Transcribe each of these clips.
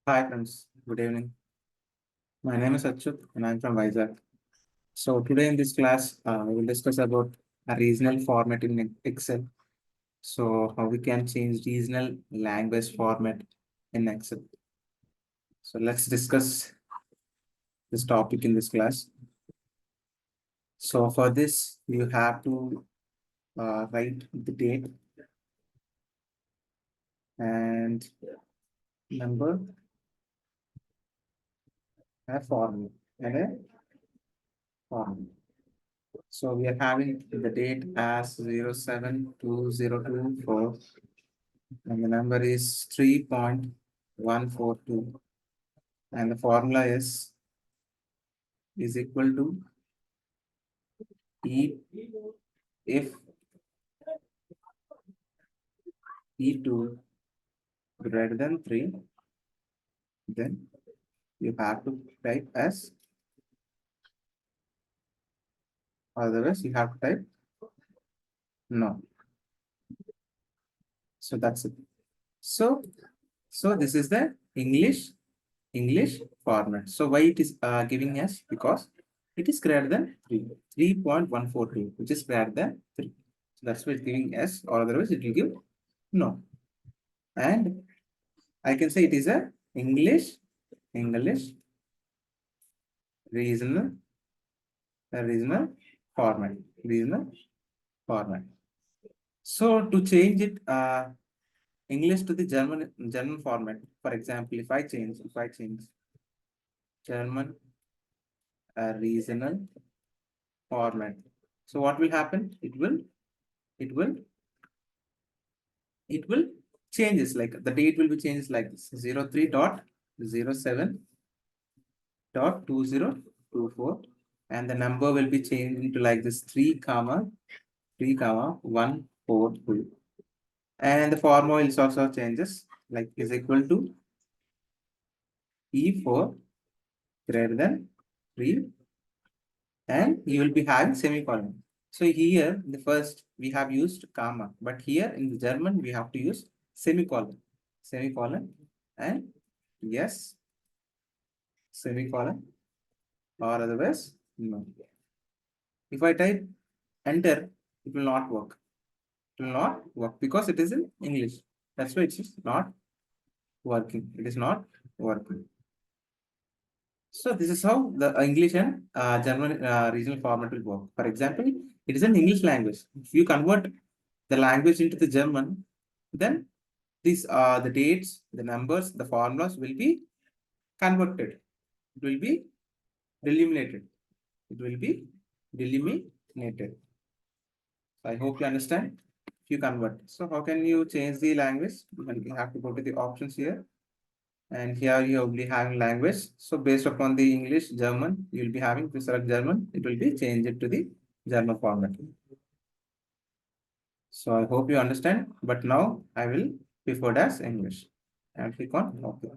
Hi friends, good evening. My name is Achyut and I'm from Vizag. So today in this class, we will discuss about a regional format in Excel. So how we can change regional language format in Excel. So let's discuss this topic in this class. So for this, you have to write the date and number, a formula and a formula. So we are having the date as 07/2024 and the number is 3.142 and the formula is equal to E if E2 greater than 3, then you have to type as, otherwise you have to type no. So that's it. So this is the English format. So why it is giving us? Because it is greater than 3, 3.142, which is greater than 3. So that's why it's giving us, or otherwise it will give no. And I can say it is a English regional format. Regional format. So to change it English to the German format. For example, if I change German regional format. So what will happen? It will changes, like the date will be changed like this: 03.07.2024, and the number will be changed into like this 3,142, and the formula is also changes, like is equal to E4 greater than 3, and you will be having semicolon. So here the first we have used comma, but here in the German we have to use semicolon, and yes, semicolon, or otherwise no. If I type enter, it will not work. It will not work because it is in English. That's why it is not working. It is not working. So this is how the English and German regional format will work. For example, it is an English language. If you convert the language into the German, then these the dates, the numbers, the formulas will be converted. It will be delimited. It will be delimited. So I hope you understand. If you convert. So how can you change the language? You have to go to the options here. And here you will be having language. So based upon the English, German, you will be having to select German. It will be changed to the German format. So I hope you understand. But now I will prefer as English and click on OK.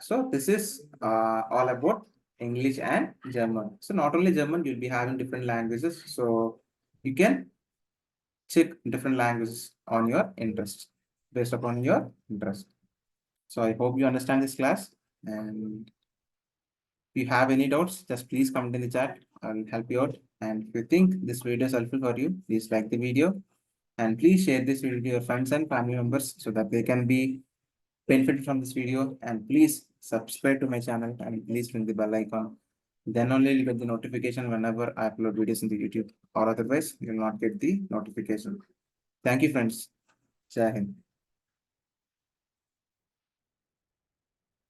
So this is all about English and German. So not only German, you'll be having different languages. So you can check different languages on your interest, based upon your interest. So I hope you understand this class, and if you have any doubts, just please comment in the chat. I'll help you out. And if you think this video is helpful for you, please like the video and please share this video to your friends and family members so that they can be benefited from this video. And please subscribe to my channel and please ring the bell icon. Then only you'll get the notification whenever I upload videos into YouTube, or otherwise you will not get the notification. Thank you, friends. Jai Hind.